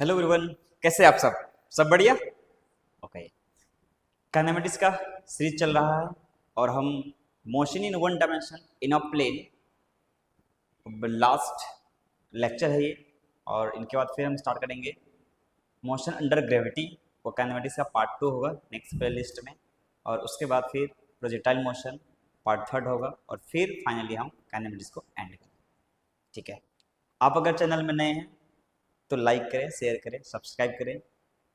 Hello everyone, कैसे आप सब बढ़िया। ओके, काइनेमेटिक्स का सीरीज चल रहा है और हम motion in one dimension in a plane last lecture है ये। और इनके बाद फिर हम स्टार्ट करेंगे मोशन अंडर ग्रेविटी। वो काइनेमेटिक्स का पार्ट 2 होगा नेक्स्ट प्ले लिस्ट में। और उसके बाद फिर प्रोजेक्टाइल मोशन पार्ट 3 होगा और फिर फाइनली हम काइनेमेटिक्स को एंड करेंगे। ठीक है, आप अगर चैनल में नए हैं तो लाइक करें, शेयर करें, सब्सक्राइब करें।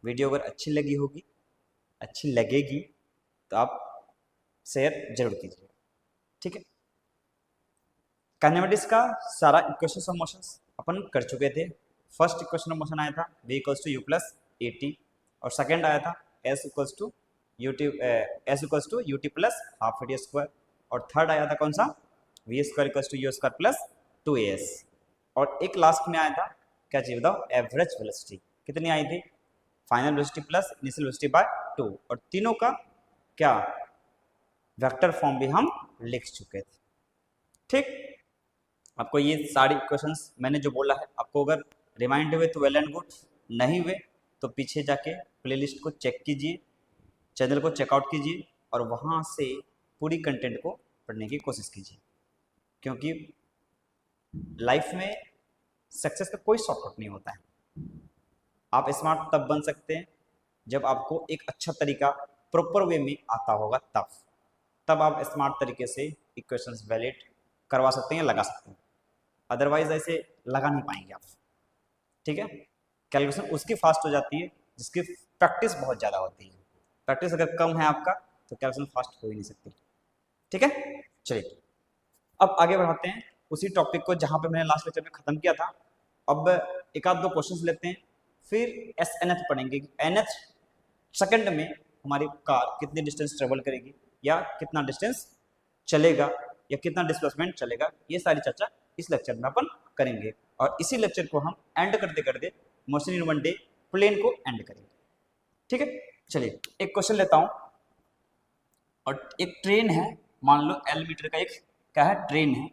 वीडियो अगर अच्छी लगी होगी, अच्छी लगेगी तो आप शेयर जरूर कीजिए। ठीक है, काइनेमेटिक्स का सारा इक्वेशन ऑफ मोशंस अपन कर चुके थे। फर्स्ट इक्वेशन ऑफ मोशन आया था v equals to u plus a t, और सेकेंड आया था s equals to u t plus half a t square, और थर्ड आया था कौन सा v square equals to u square plus 2as। और एक लास्ट में आया था, क्या चाहिए बताओ, एवरेज वेलोसिटी कितनी आई थी, final velocity plus initial velocity bye 2। और तीनों का क्या वेक्टर फॉर्म भी हम लिख चुके थे। ठीक, आपको ये सारी इक्वेशंस मैंने जो बोला है आपको अगर रिमाइंड हुए तो वेल एंड गुड, नहीं हुए तो पीछे जाके प्लेलिस्ट को चेक कीजिए, चैनल को चेकआउट कीजिए और वहाँ से पूरी कंटेंट को पढ़ने की कोशिश कीजिए। क्योंकि लाइफ में सक्सेस का कोई शॉर्टकट नहीं होता है। आप स्मार्ट तब बन सकते हैं जब आपको एक अच्छा तरीका प्रॉपर वे में आता होगा, तब आप स्मार्ट तरीके से इक्वेशंस वैलिड करवा सकते हैं या लगा सकते हैं। अदरवाइज ऐसे लगा नहीं पाएंगे आप। ठीक है, कैलकुलेशन उसकी फास्ट हो जाती है जिसकी प्रैक्टिस बहुत ज़्यादा होती है। प्रैक्टिस अगर कम है आपका तो कैलकुलेशन फास्ट हो ही नहीं सकती। ठीक है, चलिए अब आगे बढ़ाते हैं उसी टॉपिक को जहाँ पे मैंने लास्ट लेक्चर में ख़त्म किया था। अब एक आध दो क्वेश्चंस लेते हैं, फिर एस एन एथ पढ़ेंगे। एन एथ सेकेंड में हमारी कार कितनी डिस्टेंस ट्रेवल करेगी या कितना डिस्टेंस चलेगा या कितना डिस्प्लेसमेंट चलेगा, ये सारी चर्चा इस लेक्चर में अपन करेंगे। और इसी लेक्चर को हम एंड करते करते motion in one D plane को एंड करेंगे। ठीक है, चलिए एक क्वेश्चन लेता हूँ। और एक ट्रेन है, मान लो एल मीटर का एक क्या है, ट्रेन है,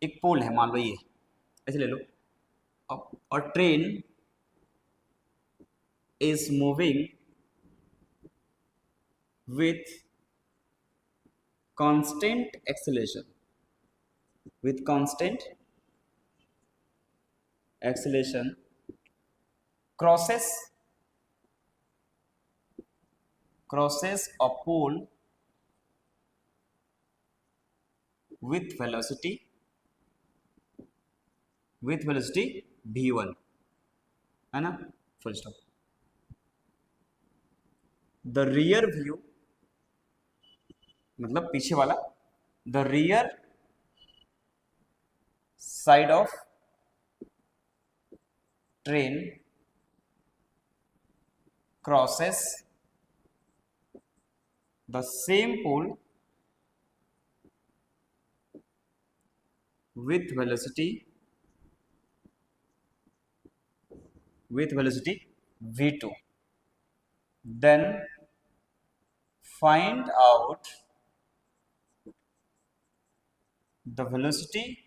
एक पोल है, मान लो ये ऐसे ले लो। और train is moving with constant acceleration, crosses a pole with velocity v1, है ना, full stop. The rear view मतलब पीछे वाला, the rear side of train crosses the same pole with velocity v2, then find out the velocity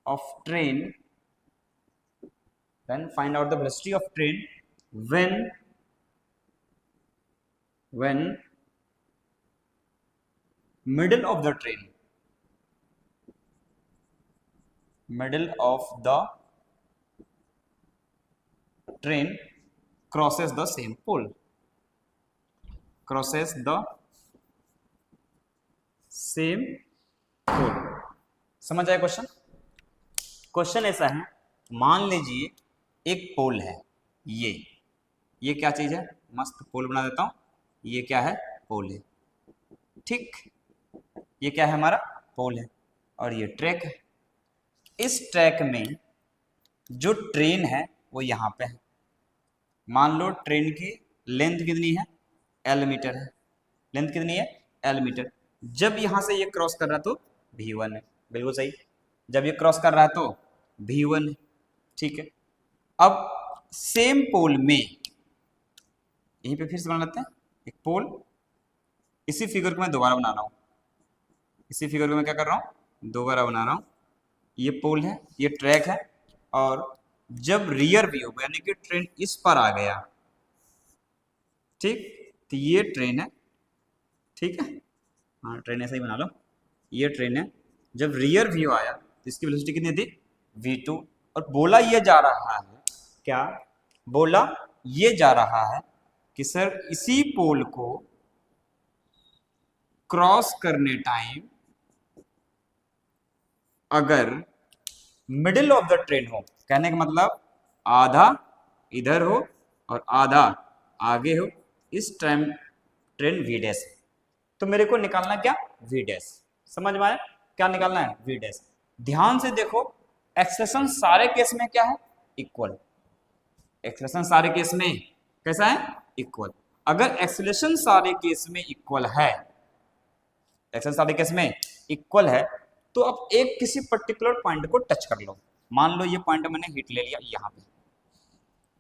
of train when middle of the train crosses the same pole, समझ आया question? Question ऐसा है, मान लीजिए एक पोल है, ये क्या चीज है, मस्त पोल बना देता हूं, ये क्या है, पोल है। ठीक, ये क्या है, हमारा पोल है और ये ट्रैक है। इस ट्रैक में जो ट्रेन है वो यहाँ पे है। मान लो ट्रेन की लेंथ कितनी है, एल मीटर है। लेंथ कितनी है, एल मीटर। जब यहाँ से ये क्रॉस कर रहा है तो v1 है, बिल्कुल सही। जब ये क्रॉस कर रहा है तो v1 है। ठीक है, अब सेम पोल में यहीं पे फिर से बना लेते हैं एक पोल। इसी फिगर को मैं दोबारा बना रहा हूँ, इसी फिगर को मैं क्या कर रहा हूँ, दोबारा बना रहा हूँ। ये पोल है, ये ट्रैक है और जब रियर व्यू यानी कि ट्रेन इस पर आ गया, ठीक, तो ये ट्रेन है, ठीक है, हाँ ट्रेन ऐसा ही बना लो, ये ट्रेन है, जब रियर व्यू आया तो इसकी वेलोसिटी कितनी थी v2, और बोला ये जा रहा है, क्या बोला ये जा रहा है कि सर इसी पोल को क्रॉस करने टाइम अगर मिडिल ऑफ द ट्रेन हो, कहने का मतलब आधा इधर हो और आधा आगे हो, इस टाइम ट्रेन वी डैश, तो मेरे को निकालना क्या वी डैश, समझ में आया क्या निकालना है वी डैश। ध्यान से देखो एक्सप्रेशन सारे केस में क्या है इक्वल, एक्सप्रेशन सारे केस में कैसा है इक्वल। अगर एक्सलेशन सारे केस में इक्वल है, एक्सलेशन सारे केस में इक्वल है, तो अब एक किसी पर्टिकुलर पॉइंट को टच कर लो, मान लो ये पॉइंट मैंने हिट ले लिया यहाँ पे,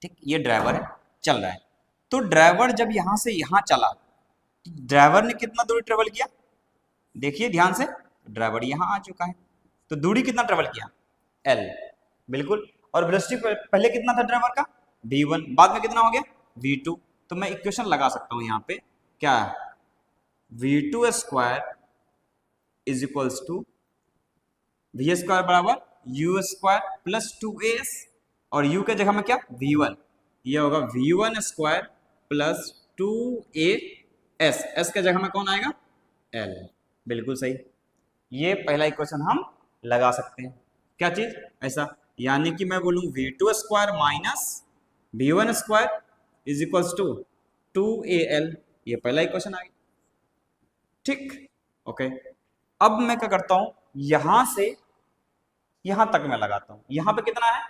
ठीक, ये ड्राइवर है चल रहा है, तो ड्राइवर जब यहां से यहां चला, ड्राइवर ने कितना दूरी ट्रेवल किया, देखिए ध्यान से, ड्राइवर यहां आ चुका है, तो दूरी कितना ट्रेवल किया L, बिल्कुल, और वेलोसिटी पहले कितना था ड्राइवर का v1, बाद में कितना हो गया v2, तो मैं इक्वेशन लगा सकता हूं यहाँ पे, क्या v2 square is equals to v square बराबर u स्क्वायर प्लस 2as, और u के जगह में क्या v1, ये होगा v1 square plus 2as, s के जगह में कौन आएगा l, बिल्कुल सही, ये पहला इक्वेशन हम लगा सकते हैं, क्या चीज ऐसा, यानी कि मैं बोलूं v2 square minus v1 square is equals to 2al, ये पहला इक्वेशन आ गया, ठीक, ओके। अब मैं क्या करता हूं, यहां से यहां तक मैं लगाता हूं, यहां पे कितना है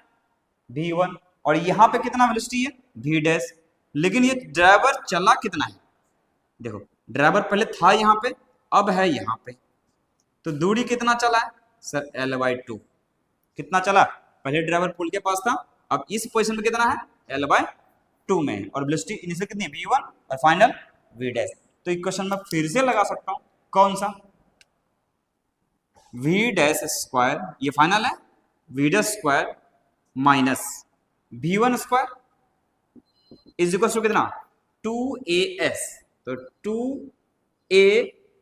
v1 और यहां पे कितना वेलोसिटी है v डैश, लेकिन ये ड्राइवर चला कितना है, देखो ड्राइवर पहले था यहां पे, अब है यहां पे, तो दूरी कितना चला है सर l/2, कितना चला, पहले ड्राइवर पुल के पास था, अब इस पोजीशन पे कितना है l/2 में, और वेलोसिटी इनिशियल कितनी है v1 और फाइनल v डैश, तो इक्वेशन में फिर से लगा सकता हूं, कौन सा v डैश स्क्वायर, ये फाइनल है v dash square minus v1 square is equal to कितना 2as, तो 2a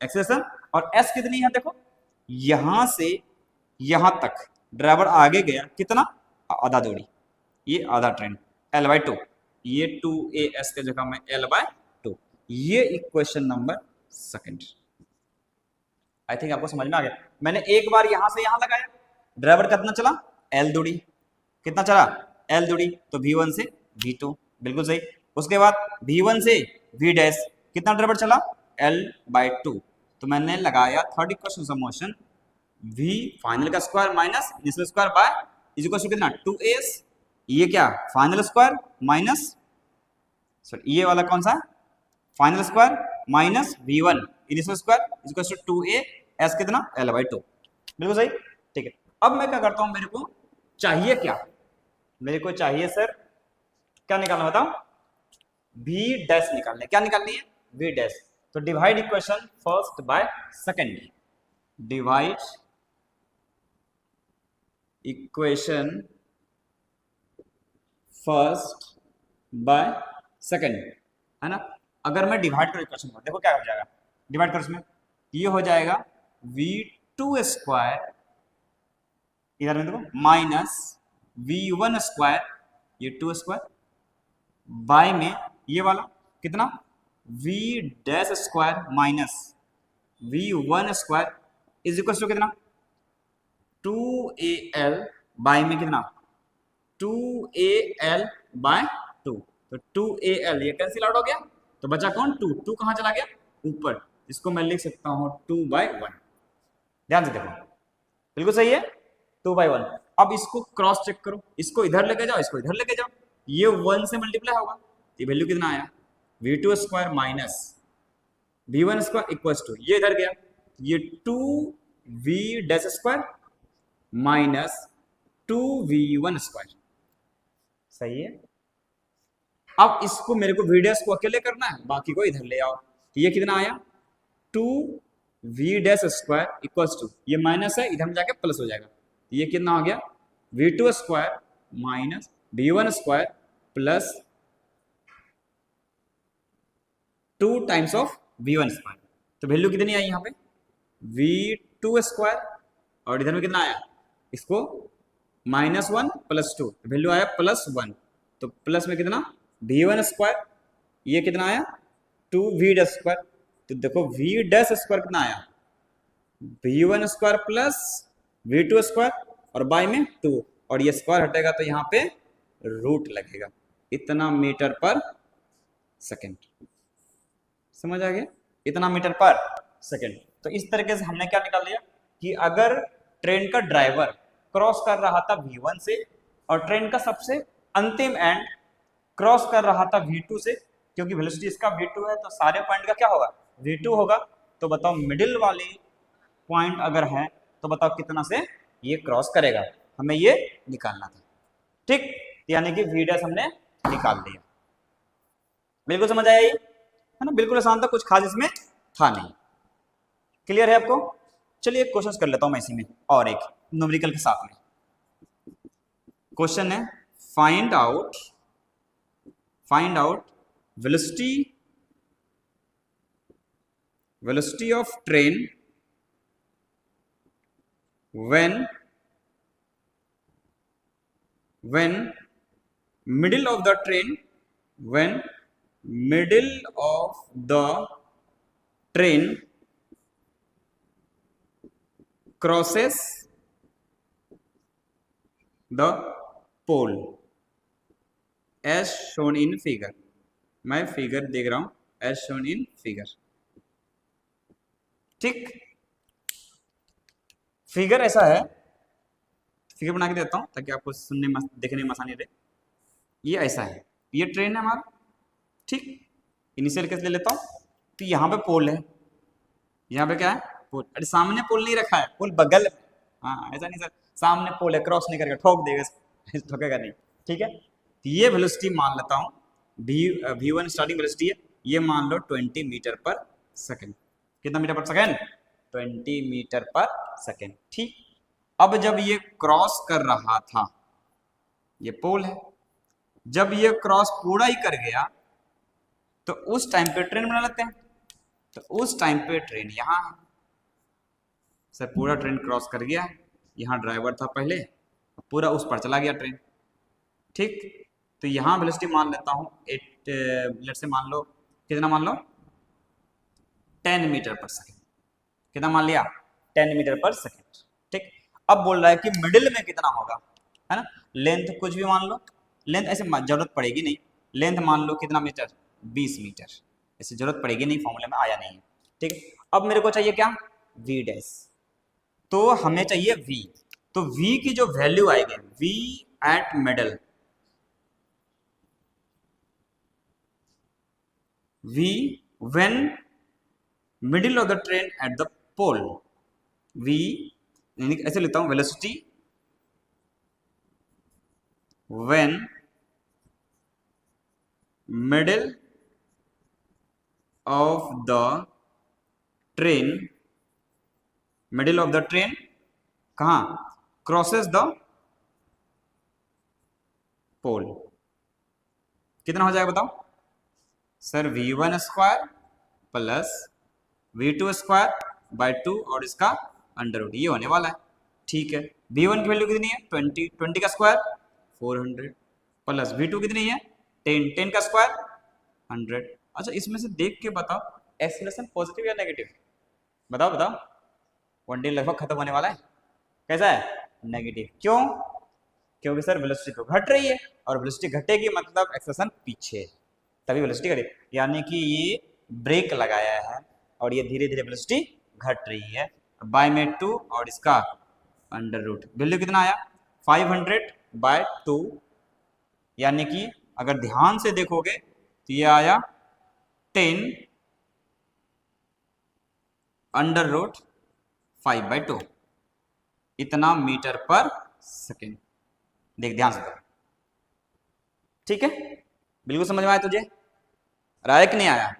एक्सेशन, और s कितनी है देखो, यहां से यहां तक ड्राइवर आगे गया कितना आधा दूरी, ये आधा ट्रेन l/2, ये 2as के जगह में l/2, ये equation number second. I think आपको समझ में आ गया, मैंने एक बार यहां से यहां लगाया, ड्राइवर कितना चला l दूरी, कितना चला l दूरी, तो v1 से v2, बिल्कुल सही, उसके बाद v1 से v डैश, कितना ड्राइवर चला l/2, तो मैंने लगाया third equation of motion, v final का square minus initial square by is equal to कितना 2as, ये क्या फाइनल स्क्वायर माइनस, सॉरी ये वाला कौन सा final square minus v1 initial square is equal to 2as कितना l/2, बिल्कुल सही, ठीक है। अब मैं क्या करता हूं, मेरे को चाहिए क्या, मेरे को चाहिए सर क्या निकालना बताओ v डैश निकालना है, क्या निकालनी है v डैश, तो divide equation first by second, divide equation first by second, है ना, अगर मैं डिवाइड करूं इक्वेशन को, देखो क्या हो जाएगा, डिवाइड करो इसमें, ये हो जाएगा v2 स्क्वायर, इधर में देखो माइनस v1 स्क्वायर, ये 2 स्क्वायर बाय में ये वाला कितना v dash square minus v1 square is equal to कितना 2al बाय में कितना 2al बाय 2, तो 2al ये कैंसिल आउट हो गया, तो बचा कौन 2, 2 कहां चला गया ऊपर, इसको मैं लिख सकता हूं 2/1, ध्यान से देखो बिल्कुल सही है 2/1। अब इसको क्रॉस चेक करो, इसको इधर लेके जाओ, इसको इधर लेके जाओ, ये 1 से मल्टीप्लाई होगा, ये वैल्यू कितना आया v2 square minus v1 square equals to, ये इधर गया, ये 2v dash square minus 2v1 square, सही है। अब इसको मेरे को v डैश को अकेले करना है, बाकी को इधर ले आओ, तो ये कितना आया 2v dash square equals to, ये माइनस है इधर में जाके प्लस हो जाएगा, ये कितना हो गया v2 square minus v1 square plus 2 times of v1 square. तो वैल्यू कितनी आई यहाँ पे v2 स्क्वायर, और इधर में कितना आया, इसको -1 प्लस 2, वैल्यू आया +1। तो प्लस में कितना v1 स्क्वायर, ये कितना आया 2v स्क्वायर। तो देखो v स्क्वायर कितना आया v1 square plus v2 square, और बाय में 2, और ये स्क्वायर हटेगा तो यहाँ पे रूट लगेगा, इतना मीटर पर सेकेंड। समझ आ गया, इतना मीटर पर सेकेंड। तो इस तरीके से हमने क्या निकाल लिया कि अगर ट्रेन का ड्राइवर क्रॉस कर रहा था v1 से, और ट्रेन का सबसे अंतिम एंड क्रॉस कर रहा था v2 से, क्योंकि वेलोसिटी इसका v2 है तो सारे पॉइंट का क्या होगा v2 होगा। तो बताओ मिडिल वाली पॉइंट अगर है तो बताओ कितना से ये क्रॉस करेगा, हमें ये निकालना था। ठीक, यानी कि v' हमने निकाल दिया। बिल्कुल समझ आया ये, है ना, बिल्कुल आसान था, कुछ खास इसमें था नहीं। क्लियर है आपको? चलिए एक क्वेश्चन कर लेता हूं मैं इसी में, और एक न्यूमेरिकल के साथ में। क्वेश्चन है find out velocity of train when middle of the train when middle of the train crosses the pole as shown in figure। मैं फिगर देख रहा हूं, as shown in figure। ठीक, फिगर ऐसा है, फिगर बना के देता हूं ताकि आपको सुनने में देखने में आसानी रहे। ये ऐसा है, ये ट्रेन है हमारा, ठीक, इनिशियल केस ले लेता हूं। तो यहाँ पे पोल है, यहाँ पे क्या है पोल, अरे सामने पोल नहीं रखा है, पोल बगल, हाँ ऐसा नहीं सर, सामने पोल है, क्रॉस नहीं करेगा, ठोक देगा, ठोकेगा नहीं। ठीक है, तो ये वेलोसिटी मान लेता हूँ v1 स्टार्टिंग वेलोसिटी है, ये मान लो 20 मीटर पर सेकेंड। कितना मीटर पर सेकेंड 20 मीटर पर सेकेंड। ठीक, अब जब ये क्रॉस कर रहा था, ये पोल है, जब ये क्रॉस पूरा ही कर गया तो उस टाइम पे ट्रेन बना लेते हैं। तो उस टाइम पे ट्रेन यहाँ है, सर पूरा ट्रेन क्रॉस कर गया, यहाँ ड्राइवर था पहले, पूरा उस पर चला गया ट्रेन। ठीक, तो यहाँ वेलोसिटी मान लेता हूँ 8, लेट से मान लो कितना, मान लो 10 मीटर पर सेकेंड। कितना मान लिया 10 मीटर पर सेकेंड। ठीक, अब बोल रहा है कि मिडिल में कितना होगा, है ना, लेंथ कुछ भी मान लो, लेंथ ऐसे जरूरत पड़ेगी नहीं, लेंथ मान लो कितना मीटर 20 मीटर, ऐसे जरूरत पड़ेगी नहीं, फॉर्मूले में आया नहीं है। ठीक, अब मेरे को चाहिए क्या v', तो हमें चाहिए v, तो v की जो वैल्यू आएगी v at middle, v when middle of the train at the pole, v ऐसे लेता हूं velocity when middle of the train, middle of the train कहां क्रॉसेस द पोल, कितना हो जाएगा बताओ sir v1 square plus v2 square by 2 और इसका अंडर रूट, ये होने वाला है। ठीक है, v1 की वैल्यू कितनी है 20, 20 का स्क्वायर 400 प्लस v2 कितनी है 10, 10 का स्क्वायर 100। अच्छा इसमें से देख के बताओ एक्सप्रेशन पॉजिटिव या नेगेटिव, बताओ बताओ, वन डे लगभग खत्म होने वाला है, कैसा है नेगेटिव। क्यों, क्योंकि सर वेलोसिटी तो घट रही है, और वेलोसिटी घटेगी मतलब एक्सेलरेशन पीछे, तभी वेलोसिटी घटे, यानी कि ये ब्रेक लगाया है और ये धीरे धीरे वेलोसिटी घट रही है। बाय में 2 और इसका अंडर रूट, वैल्यू कितना आया 500 बाय 2, यानी कि अगर ध्यान से देखोगे तो ये आया 10 अंडर रूट 5/2, इतना मीटर पर सेकेंड। देख ध्यान से देखो, ठीक है, बिल्कुल समझ में आया तुझे, आया कि नहीं आया?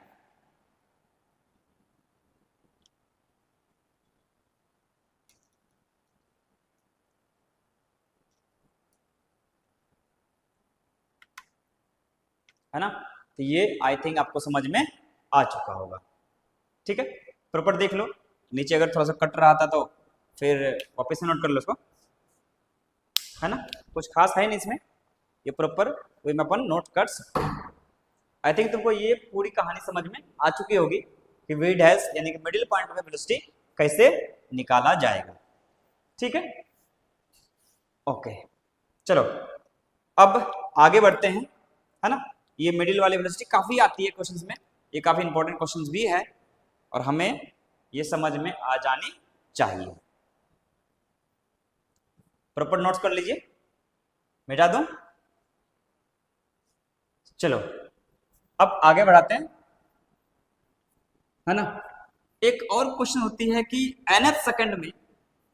है ना। तो ये आई थिंक आपको समझ में आ चुका होगा। ठीक है, प्रॉपर देख लो, नीचे अगर थोड़ा सा कट रहा था तो फिर वापस से नोट कर लो उसको, है ना। कुछ खास है नहीं इसमें, ये प्रॉपर वे में अपन नोट कर सकते हैं। आई थिंक तुमको ये पूरी कहानी समझ में आ चुकी होगी कि वी डैश यानी कि मिडिल पॉइंट में वेलोसिटी कैसे निकाला जाएगा। ठीक है, ओके, चलो अब आगे बढ़ते हैं, है ना। ये मिडिल वाली वेलोसिटी काफी आती है क्वेश्चंस में, ये काफी इंपॉर्टेंट क्वेश्चंस भी है और हमें ये समझ में आ जानी चाहिए। प्रॉपर नोट्स कर लीजिए, मिटा दूं। चलो अब आगे बढ़ाते हैं, है ना। एक और क्वेश्चन होती है कि nth सेकंड में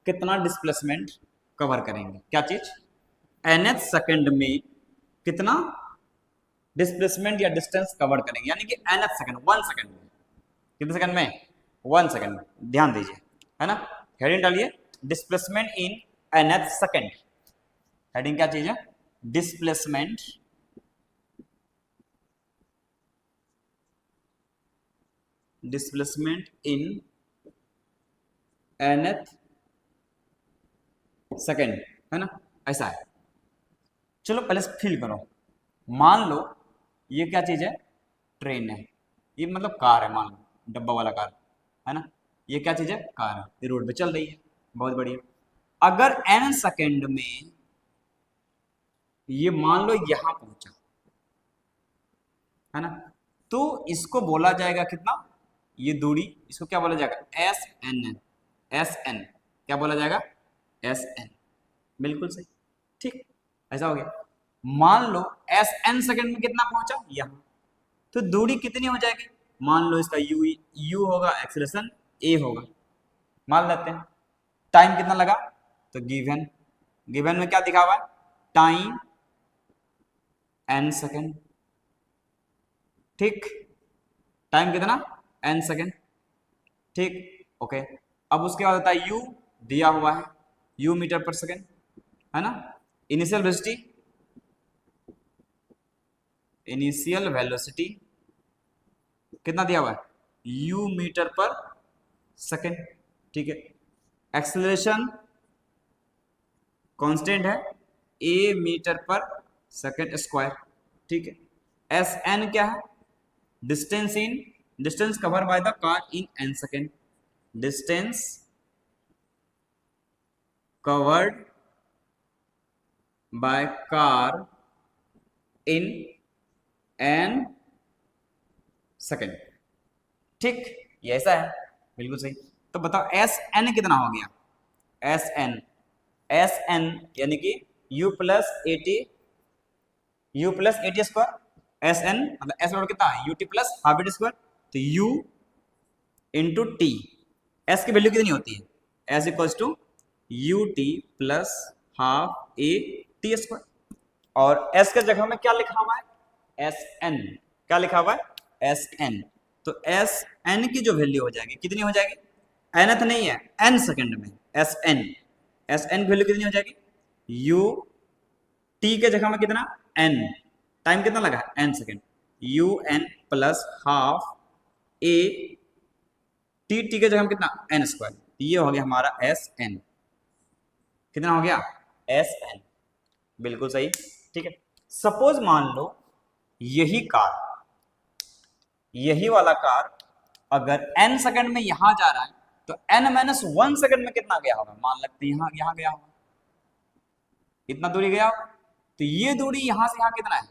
कितना डिस्प्लेसमेंट कवर करेंगे, क्या चीज, nth सेकंड में कितना डिस्प्लेसमेंट या डिस्टेंस कवर करेंगे, यानी कि nth सेकंड, 1 सेकंड में, कितने सेकंड में, 1 सेकंड में, ध्यान दीजिए, है ना। हेडिंग डालिए displacement in nth second, heading क्या चीज है, डिस्प्लेसमेंट इन nth सेकंड, है ना, ऐसा है। चलो पहले से फील करो, मान लो ये क्या चीज है, ट्रेन है, ये मतलब कार है, मान लो डब्बा वाला कार, है ना। ये क्या चीज है, कार है, ये रोड पे चल रही है, बहुत बढ़िया। अगर n सेकंड में ये मान लो यहां पहुंचा, है ना, तो इसको बोला जाएगा कितना, ये दूरी, इसको क्या बोला जाएगा, एस एन, एस एन, क्या बोला जाएगा, एस एन, बिल्कुल सही, ठीक, ऐसा हो गया। मान लो एस एन सेकंड में कितना पहुंचा, यहां, तो दूरी कितनी हो जाएगी, मान लो इसका यू होगा, एक्सेलरेशन ए होगा, मान लेते हैं। टाइम कितना लगा, तो गिवन में क्या दिखा हुआ है, टाइम एन सेकंड, ठीक, टाइम कितना, एन सेकंड, ठीक, ओके। अब उसके बाद होता है यू, दिया हुआ है यू मीटर पर सेकंड, है ना। इनिशियल वेलोसिटी कितना दिया हुआ है, यू मीटर पर सेकंड, ठीक है। एक्सेलरेशन कांस्टेंट है, ए मीटर पर सेकंड स्क्वायर, ठीक है। एस एन क्या है, distance cover by the car in an second, distance covered by car in an second, ठीक, ये ऐसा है, बिल्कुल सही। तो बताओ एस एन कितना हो गया, एस एन यानी कि u plus a t square, s n मतलब एस बराबर कितना है, ut plus half a t square, तो u इंटू टी, एस की वैल्यू कितनी होती है, s equals to u t plus half a t square, और एस के जगह में क्या लिखा हुआ है, एस एन, क्या लिखा हुआ है, एस एन, तो एस एन की जो वैल्यू हो जाएगी कितनी हो जाएगी, एनथ नहीं है, एन सेकंड में, एस एन की वैल्यू कितनी हो जाएगी, यू टी के जगह में कितना, एन, टाइम कितना लगा, n second, u n plus half a t के जगह में कितना, एन स्क्वायर, ये हो गया हमारा एस एन, कितना हो गया, एस एन, बिल्कुल सही, ठीक है। सपोज मान लो यही वाला कार अगर n सेकंड में यहां जा रहा है, तो n-1 सेकंड में कितना गया होगा, मान लगते हैं यहां गया होगा, इतना दूरी गया होगा, तो ये दूरी यहां से यहां कितना है,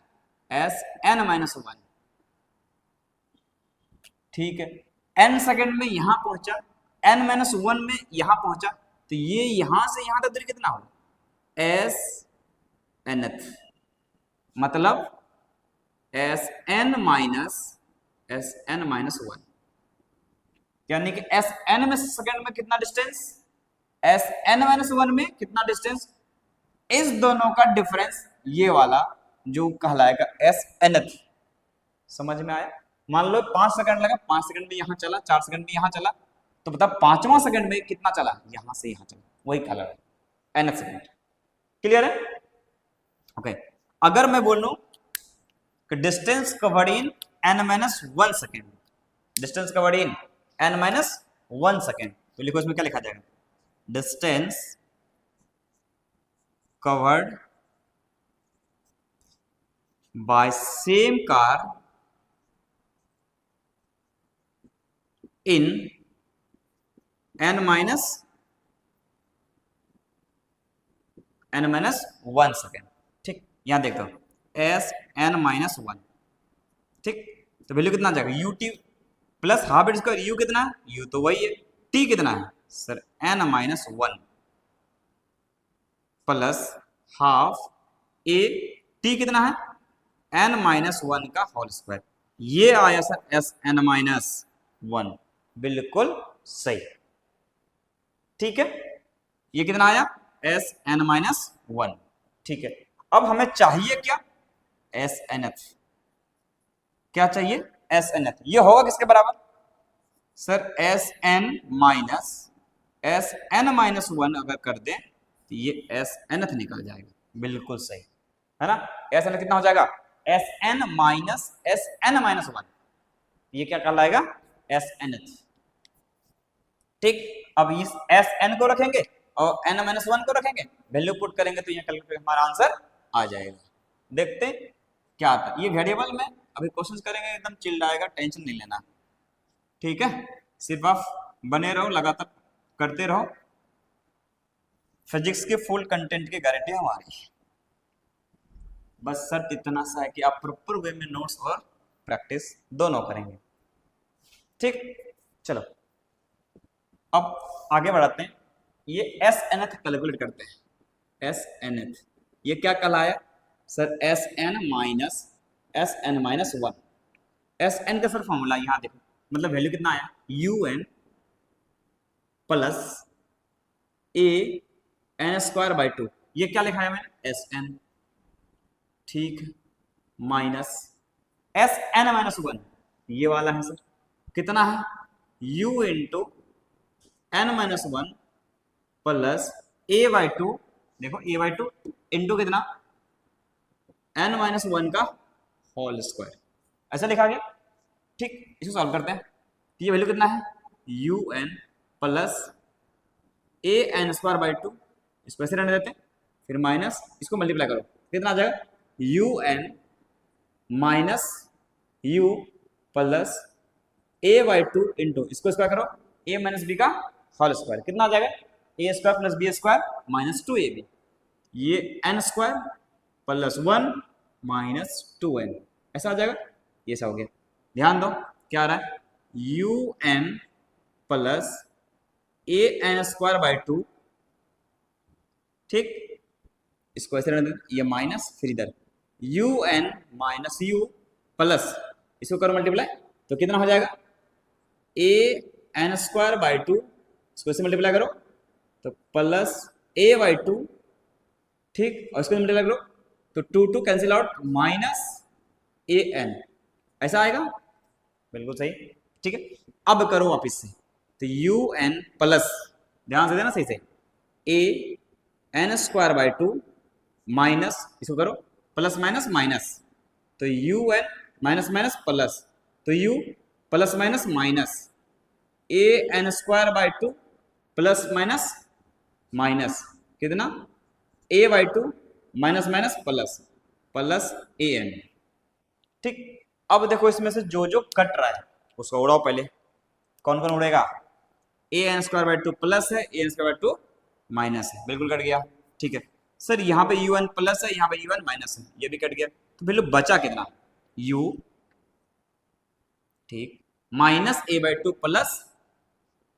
Sn-1, ठीक है। n सेकंड में यहां पहुंचा, n-1 में यहां पहुंचा, तो ये यहां से यहां तक दूरी कितना होगा, Sn, मतलब Sn-1, यानी कि Sn में सेकंड में कितना डिस्टेंस, Sn-1 में कितना डिस्टेंस, इस दोनों का डिफरेंस ये वाला जो कहलाएगा Snth, समझ में आया। मान लो 5 सेकंड लगा, 5 सेकंड में यहां चला, 4 सेकंड में यहां चला, तो बता 5वां सेकंड में कितना चला, यहां से यहां चला, वही कहलाएगा nth सेकंड, क्लियर है, ओके। अगर मैं बोलूं distance covered in n-1 second, distance covered in n-1 second. तो लिखो इसमें क्या लिखा जाएगा, distance covered by same car in n-1 second. ठीक, यहां देखता हूं Sn-1, ठीक। तो वैल्यू कितना आ जाएगा, you t plus half it square, you कितना है, यू तो वही है, टी कितना है sir n-1 plus half a, T कितना है n-1 का होल स्क्वायर। ये आया सर Sn-1, बिल्कुल सही, ठीक है। ये कितना आया Sn-1, ठीक है। अब हमें चाहिए क्या, SNF, क्या चाहिए SNF। ये होगा किसके बराबर सर Sn-1 अगर कर दें तो ये SNF निकल जाएगा, बिल्कुल सही है ना। SNF कितना हो जाएगा Sn-1, ये क्या कहलाएगा SNF, ठीक। अब इस Sn को रखेंगे और n-1 को रखेंगे, वैल्यू पुट करेंगे तो ये कैलकुलेट हमारा आंसर आ जाएगा। देखते हैं क्या आता है। ये वेरिएबल में अभी क्वेश्चन करेंगे, एकदम चिल्ड आएगा, टेंशन नहीं लेना, ठीक है। सिर्फ आप बने रहो, लगातार करते रहो, फिजिक्स के फुल कंटेंट की गारंटी हमारी। बस सर इतना सा है कि आप प्रॉपर वे में नोट्स और प्रैक्टिस दोनों करेंगे, ठीक। चलो अब आगे बढ़ाते हैं। ये SNF कैलकुलेट करते हैं, SNF ये क्या कहलाया सर Sn-1, Sn का सर फॉर्मूला यहाँ देखो, मतलब वैल्यू कितना आया UN प्लस AN²/2, ये क्या लिखा है मैंने Sn, ठीक है, माइनस Sn-1 ये वाला है सर, कितना है U into n-1 plus a/2, देखो a/2 इंटू कितना n-1 का होल स्क्वायर, ऐसा लिखा गया, ठीक। इसको सॉल्व करते हैं तो ये वैल्यू कितना है un प्लस an²/2, इसको ऐसे रहने देते हैं, फिर माइनस इसको मल्टीप्लाई करो, कितना आ जाएगा un minus u plus a/2 into इसको स्क्वायर करो a माइनस बी का होल स्क्वायर, कितना आ जाएगा a² plus b² minus 2ab, ये n² प्लस 1 माइनस 2n, ऐसा आ जाएगा। ये ऐसा हो गया, ध्यान दो क्या आ रहा है un प्लस an²/2, ठीक, इसको ऐसे रहने देते, ये माइनस, फिर इधर un माइनस u प्लस इसको करो मल्टीप्लाई तो कितना हो जाएगा an²/2, इसको ऐसे मल्टीप्लाई करो तो प्लस a/2, ठीक, और इसको मल्टीप्लाई करो तो 2 कैंसिल आउट माइनस an, ऐसा आएगा, बिल्कुल सही, ठीक है। अब करो वापिस से तो un प्लस, ध्यान से देना सही से, an²/2 माइनस इसको करो प्लस माइनस माइनस, तो un माइनस माइनस प्लस, तो u plus minus minus an²/2 plus minus minus कितना a/2 minus minus plus plus an, ठीक। अब देखो इसमें से जो जो कट रहा है उसको उड़ाओ पहले, कौन कौन उड़ेगा an²/2 प्लस है, an²/2 माइनस है, बिल्कुल कट गया, ठीक है। सर यहाँ पे un प्लस है, यहाँ पे un माइनस है, ये भी कट गया, तो बिल्कुल बचा कितना u, ठीक, माइनस a/2 प्लस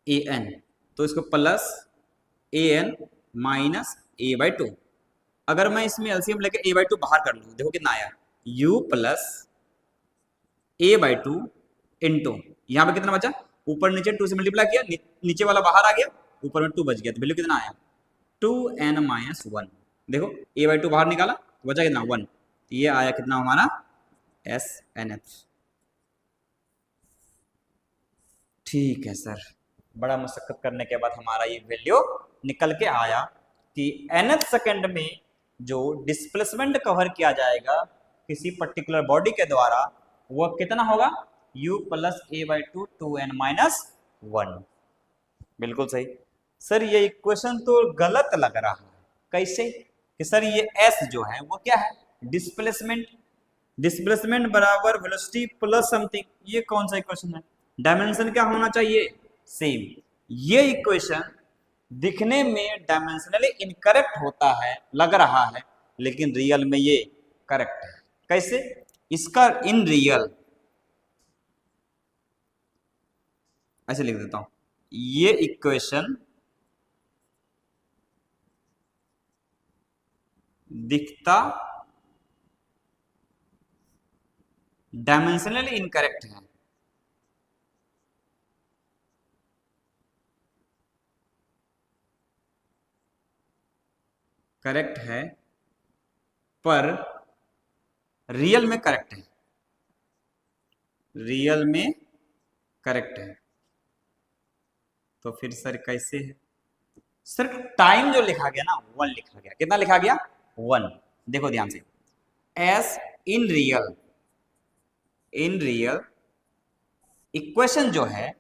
an, तो इसको प्लस an माइनस a/2, अगर मैं इसमें एलसीएम लेके a/2 बाहर कर लूँ, देखो कितना आया u प्लस a/2 इंटू यहाँ पे कितना बचा, ऊपर नीचे 2 से मल्टीप्लाई किया, नीचे वाला बाहर आ गया, ऊपर में 2 बच गया, तो वैल्यू कितना आया 2n-1, देखो a/2 बाहर निकाला तो बचा कितना 1, तो ये आया कितना हमारा SNF, ठीक है सर। बड़ा मशक्कत करने के बाद हमारा ये वैल्यू निकल के आया कि nth सेकंड में जो डिस्प्लेसमेंट कवर किया जाएगा किसी पर्टिकुलर बॉडी के द्वारा वह कितना होगा, u plus A by two 2n minus 1। बिल्कुल सही। सर ये इक्वेशन तो गलत लग रहा है, कैसे कि सर ये s जो है वो क्या है, डिस्प्लेसमेंट, डिस्प्लेसमेंट बराबर वेलोसिटी प्लस समथिंग, ये कौन सा इक्वेशन है, डायमेंशन क्या होना चाहिए, सेम। ये इक्वेशन दिखने में डायमेंशनली इनकरेक्ट होता है, लग रहा है, लेकिन रियल में ये करेक्ट है। कैसे, इसका इन रियल ऐसे लिख देता हूं, ये इक्वेशन दिखता डायमेंशनली इनकरेक्ट है, करेक्ट है, पर रियल में करेक्ट है, रियल में करेक्ट है। तो फिर सर कैसे है, सर टाइम जो लिखा गया ना 1 लिखा गया, कितना लिखा गया 1। देखो ध्यान से, S in real, in real equation जो है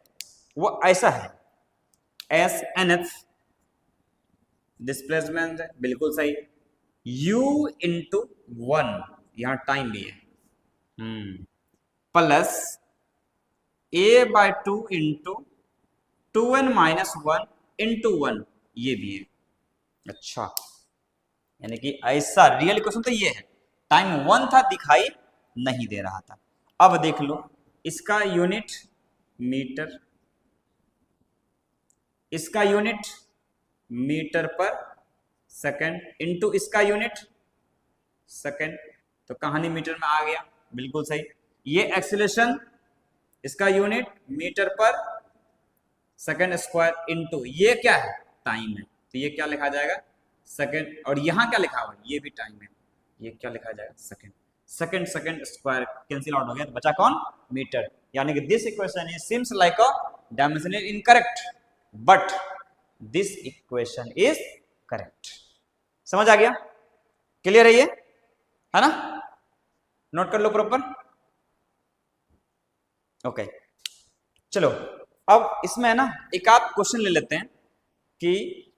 वो ऐसा है, एस एन एच डिस्प्लेसमेंट है, बिल्कुल सही, u इंटू 1, यहां टाइम भी है, plus a by 2 into 2n minus 1 into 1, ये भी है। अच्छा, यानी कि ऐसा रियल इक्वेशन तो ये है, टाइम 1 था, दिखाई नहीं दे रहा था। अब देख लो, इसका यूनिट मीटर, इसका यूनिट मीटर पर सेकंड, इंटू इसका यूनिट सेकंड, तो कहानी मीटर में आ गया, बिल्कुल सही। ये एक्सीलरेशन, इसका यूनिट मीटर पर सेकंड स्क्वायर, इंटू ये क्या है, टाइम है, तो ये क्या लिखा जाएगा सेकंड, और यहां क्या लिखा हुआ, ये भी टाइम है, ये क्या लिखा जाएगा second, second second square cancel out हो गया, तो बचा कौन, मीटर। यानी कि this equation is seems like a dimensionally incorrect, but this equation is correct. समझ आ गया, क्लियर है ये, है ना, नोट कर लो प्रॉपर, ओके। चलो अब इसमें है ना एक आध क्वेश्चन ले लेते हैं कि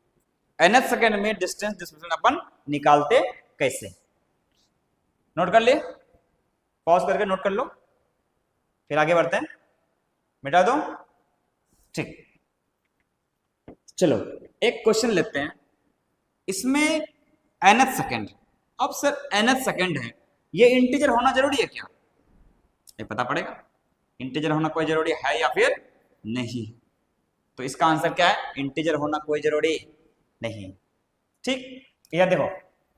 nth सेकंड में डिस्टेंस डिस्प्लेसमेंट अपन निकालते कैसे। नोट कर लिए, पॉज करके नोट कर लो, फिर आगे बढ़ते हैं, मिटा दो, ठीक। चलो एक क्वेश्चन लेते हैं, इसमें nth सेकंड, अब सर nth सेकंड है, ये इंटीजर होना जरूरी है क्या, ये पता पड़ेगा, इंटीजर होना कोई जरूरी है या फिर नहीं। तो इसका आंसर क्या है, इंटीजर होना कोई जरूरी नहीं, ठीक। यह देखो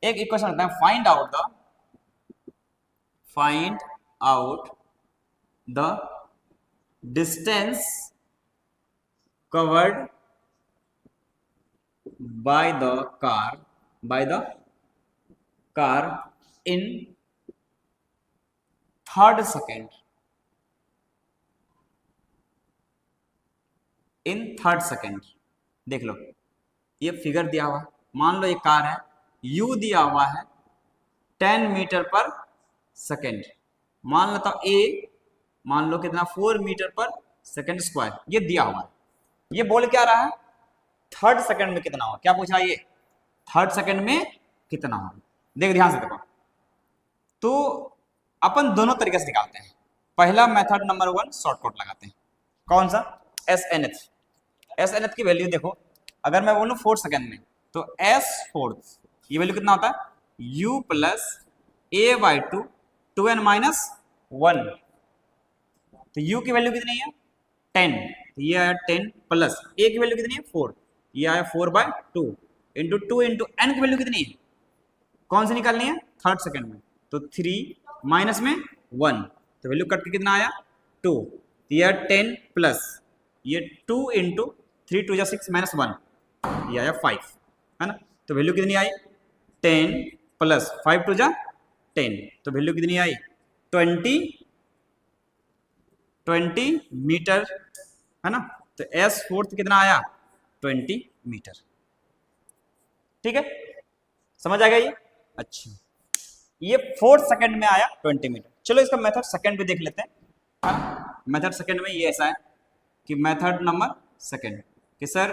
एक इक्वेशन होता है, find out the distance covered by the car in third second, in third second. देख लो ये फिगर दिया हुआ है, मान लो ये कार है, u दिया हुआ है 10 मीटर पर सेकेंड, मान लेता हूं a, मान लो कितना 4 मीटर पर सेकेंड स्क्वायर, ये दिया हुआ है। ये बोल क्या रहा है, थर्ड सेकेंड में कितना होगा, क्या पूछा ये, थर्ड सेकेंड में कितना होगा। देख ध्यान से देखो, तो अपन दोनों तरीके से निकालते हैं। पहला मेथड नंबर 1 शॉर्टकट लगाते हैं, कौन सा, एस एन एच की वैल्यू देखो, अगर मैं बोलूं 4 सेकेंड में, तो एस फोर्थ, ये वैल्यू कितना होता है, u plus A by 2 2n minus 1, तो u की वैल्यू कितनी है 10, तो ये आया 10 प्लस a की वैल्यू कितनी है 4, ये आया 4 बाई 2 इंटू 2 इंटू n की वैल्यू कितनी है, कौन सी निकालनी है, थर्ड सेकेंड में, तो 3 माइनस में 1, तो वैल्यू कट के कितना आया 2, तो ये 10 प्लस ये 2 इंटू 3 2 6 माइनस 1, ये आया 5, है ना, तो वैल्यू कितनी आई 10 प्लस 5 2 10, तो वैल्यू कितनी आई 20 मीटर, है ना, तो एस फोर्थ कितना आया 20 मीटर, ठीक है, समझ आ गया ये। अच्छा ये 4 सेकंड में आया 20 मीटर। चलो इसका मेथड सेकंड भी देख लेते हैं। मेथड सेकंड में ये ऐसा है कि मेथड नंबर सेकंड कि सर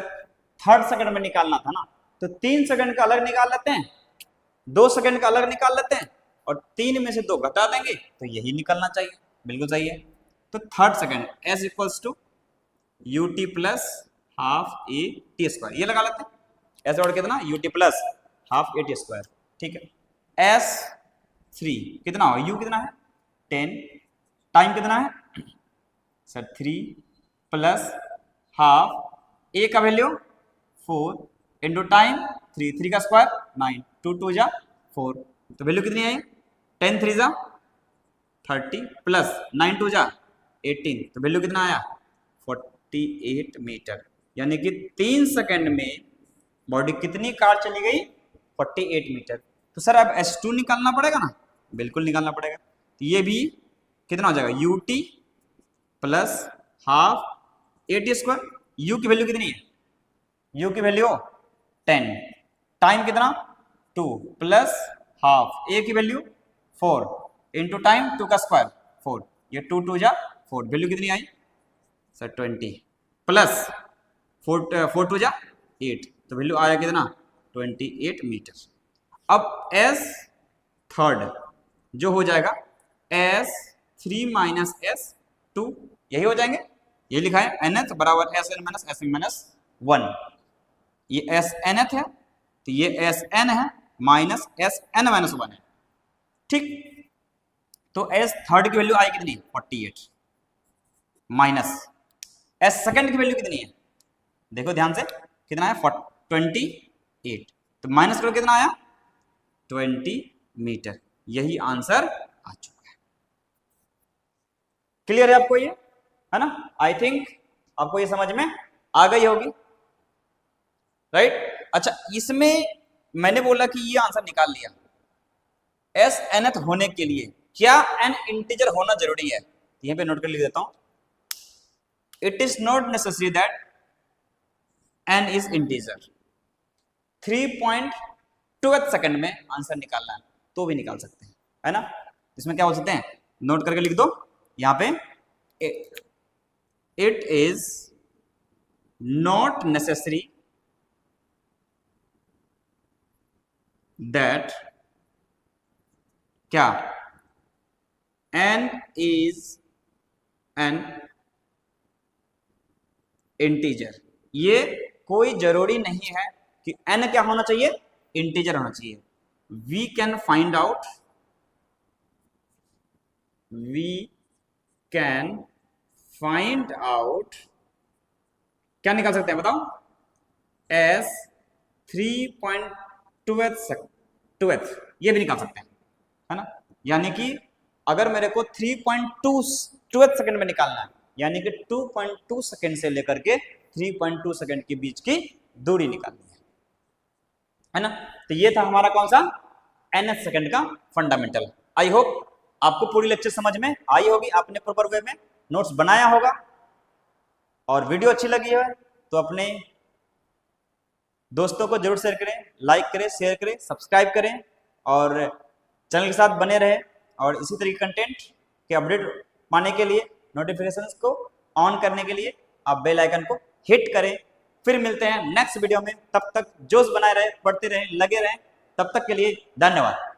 थर्ड सेकंड में निकालना था ना, तो 3 सेकंड का अलग निकाल लेते हैं, 2 सेकंड का अलग निकाल लेते हैं और 3 में से 2 घटा देंगे, तो यही निकलना चाहिए। बिल्कुल सही है। तो third second s equals to u t plus half a t square, ये लगा लेते हैं। ऐसे और कितना u t plus half a t square, ठीक है। एस 3 कितना हो, यू कितना है 10, टाइम कितना है सर 3 प्लस हाफ ए का वैल्यू 4 इंटू टाइम 3, 3 का स्क्वायर 9, 2 2 जा 4, तो वैल्यू कितनी आई 10 3 जा 30 प्लस 9 2 जा 18, तो वैल्यू कितना आया 48 मीटर। यानी कि 3 सेकंड में बॉडी कितनी कार चली गई 48 मीटर। तो सर अब S2 निकालना पड़ेगा ना, बिल्कुल निकालना पड़ेगा। तो ये भी कितना हो जाएगा you t plus half a t square, you की वैल्यू कितनी है, यू की वैल्यू 10, टाइम कितना 2 प्लस हाफ ए की वैल्यू 4 इंटू टाइम 2 का स्क्वायर 4, ये 2 2 जा 4, वैल्यू कितनी आई सर 20 प्लस 4 2 जा 8, तो वैल्यू आया कितना 28 मीटर। अब एस थर्ड जो हो जाएगा S3 माइनस S2, यही हो जाएंगे, ये लिखा है nth बराबर Sn माइनस Sn माइनस 1, ये Snth है तो ये Sn है माइनस Sn माइनस 1 है, ठीक। तो S थर्ड की वैल्यू आई कितनी 48 माइनस S सेकंड की वैल्यू कितनी है, देखो ध्यान से कितना है 28, तो माइनस करो कितना आया 20 मीटर, यही आंसर आ चुका है। क्लियर है आपको ये, है ना। आई थिंक आपको ये समझ में आ गई होगी, राइट। अच्छा इसमें मैंने बोला कि ये आंसर निकाल लिया, एस nth होने के लिए क्या n इंटीजर होना जरूरी है, यहीं पे नोट कर लिख देता हूं। It is not necessary that n is integer. 3.2 second में आंसर निकालना है तो भी निकाल सकते हैं, है ना। इसमें क्या बोल सकते हैं, नोट करके लिख दो यहां पे, it is not necessary that क्या n इज एन इंटीजर। ये कोई जरूरी नहीं है कि n क्या होना चाहिए, इंटीजर होना चाहिए। We can find out, we can find out, क्या निकाल सकते हैं बताओ, एस 3.2 ये भी निकाल सकते हैं, है ना। यानी कि अगर मेरे को 3.2 सेकंड में निकालना है, यानी कि 2.2 सेकंड से लेकर के 3.2 सेकंड के बीच की दूरी निकालनी है ना। तो ये था हमारा कौन सा nth सेकंड का फंडामेंटल। आई होप आपको पूरी लेक्चर समझ में आई होगी, आपने प्रॉपर वे में नोट्स बनाया होगा, और वीडियो अच्छी लगी है तो अपने दोस्तों को जरूर शेयर करें, लाइक करें, शेयर करें, सब्सक्राइब करें और चैनल के साथ बने रहें। और इसी तरीके कंटेंट के अपडेट पाने के लिए, नोटिफिकेशंस को ऑन करने के लिए आप बेल आइकन को हिट करें। फिर मिलते हैं नेक्स्ट वीडियो में, तब तक जोश बनाए रहे, पढ़ते रहें, लगे रहें। तब तक के लिए धन्यवाद।